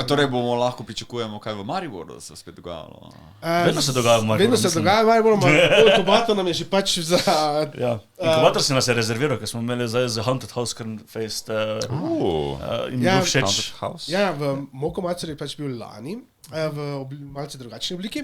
torej bomo lahko pričakujemo, kaj v Mariboru, da se spet dogajalo. Vedno se dogaja v Mariboru. Vedno se dogaja v Mariboru, inkubator nam je že pač za... Ja, inkubator si nas je rezerviral, ker smo imeli zdaj za Haunted House Fest in bil všeč. Ja, v Mokomacerju je pač bil lani, v malce drugačni obliki.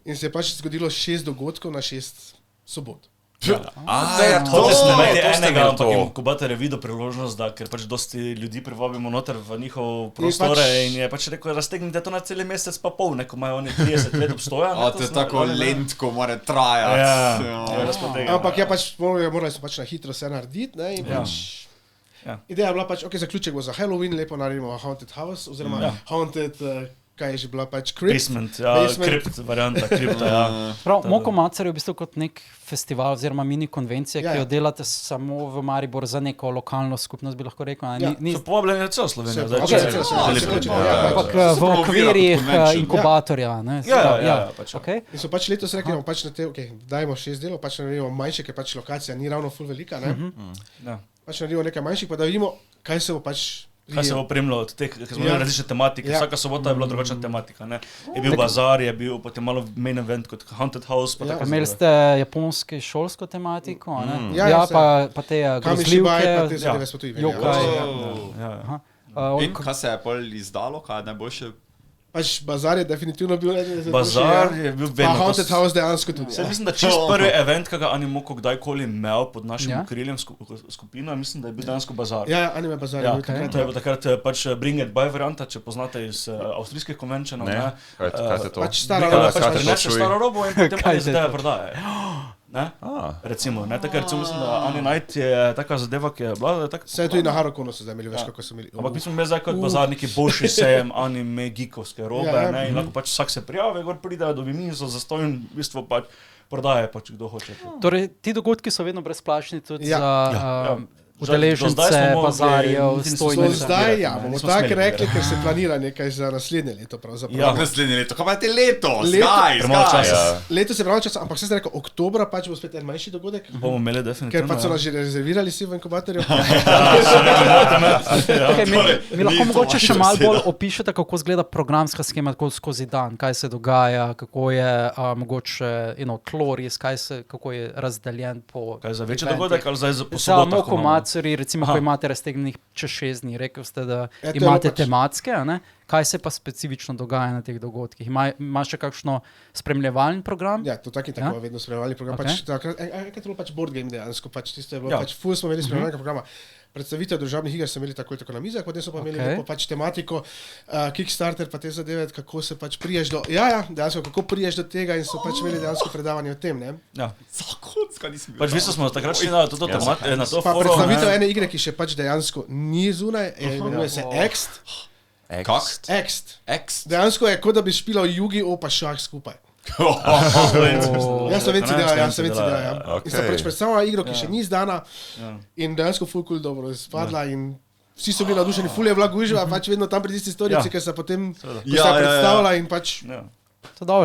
In se je pač zgodilo 6 dogodkov na 6 sobot. Hoče smo imeti enega, ampak inkubator je videl priložnost, da ker pač dosti ljudi privabimo noter v njihov prostore in je pač rekel, raztegnite to na celi mesec pa pol, neko imajo oni 30 let obstoja. To je tako lentko mora trajati. Ampak ja, pač morali smo pač na hitro vse narediti, ne, in pač... Ideja je bila pač, zaključek bo za Halloween, lepo naredimo Haunted House, oziroma Haunted... kaj je že bila pač Crypt. Crypt, varianta Crypta, ja. Prav, Mokomacer je v bistvu kot nek festival oziroma mini konvencija, ki jo delate samo v Maribor za neko lokalno skupnost, bi lahko rekel. So povabljeni na celo Slovenijo. Ampak v okvirih inkubatorja. In so pač letos rekli, pač na te, dajmo 6 delov, pač naredimo manjše, ker pač lokacija ni ravno ful velika, ne? Pač naredimo nekaj manjših, pa da vidimo, kaj se bo pač kaj se bo opremilo od teh, ker smo imeli različne tematike, vsaka sobota je bila drugačna tematika, ne. Je bil bazar, je bil potem malo main event kot Haunted House, pa tako. Imeli ste japonski šolsko tematiko, ne? Ja, pa te grozljivke, jokaj. In kaj se je pol izdalo, kaj je najboljše? Pač bazar je definitivno bil... Bazar je bil vedno... Pa Haunted House dejansko tudi. Mislim, da čist prvi event, ki ga Animoko kdajkoli imel pod našim okriljem skupino, mislim, da je bil dejansko bazar. Ja, Anime bazar je bil takrat. To je bil takrat pač Bring It By varianta, če poznate iz avstrijskih konvenčenov. Ne, kaj je to? Pač stara roba. Pač prinese staro robo in potem oni zadeje prodaje. Recimo, ne, tako recimo mislim, da Ani Night je taka zadeva, ki je bila tako... Vse tudi na Harokonu so zdaj imeli, veš kako so imeli. Ampak mi smo imeli zdaj kot bazar neki boljši sejem anime geekovske robe, ne, in lahko pač vsak se prijavi, gor pridejo, dobi mizo, zastoj in v bistvu pač prodaje pač kdo hoče. Torej, ti dogodki so vedno brezplačni tudi za udeležence, bazarjev, stojnice. Zdaj, bomo tako rekli, ker se planira nekaj za naslednje leto pravzaprav. Ja, naslednje leto, kaj pa je letos? Letos je premalo časa, ampak vse se rekel, oktobra pač bo spet en manjši dogodek. Bomo imeli definitivno. Ker pač so nas že rezervirali si v inkubatorju. Mi lahko mogoče še malo bolj opišete, kako izgleda programska schema skozi dan, kaj se dogaja, kako je mogoče tloris, kako je razdeljen po... Kaj za večji dogodek ali zdaj po sobotah? Recimo, ko imate raztegnenih čez 6 dni, rekel ste, da imate tematske, ne? Kaj se pa specifično dogaja na teh dogodkih? Imaš še kakšno spremljevalni program? Ja, to tako in tako, vedno spremljevalni program. Enkrat je bilo pač board game dejansko, pač tisto je bilo, pač ful smo imeli spremljevalnega programa. Predstavitev državnih iger so imeli tako na mizah, potem so pa imeli pač tematiko, Kickstarter pa te zadeve, kako se pač priješ do... dejansko, kako priješ do tega in so pač imeli dejansko predavanje o tem, ne? Ja. Zakonska nisem bil. Pač v bistvu smo takrat šli na to forum. Pa predstavitev ene igre, ki še pač dejansko ni zunaj, imenuje se Ext. Ext. Dejansko je, kot da bi špilal Yu-Gi-Oh pa šah skupaj. Slovenci delajo. In sta pač predstavljala igro, ki še ni izdana in dejansko ful cool dobro izpadla in vsi so bili navdušeni, ful je bila gužva, pač vedno tam pri tisti storici, ker se potem predstavljala in pač... To dobro.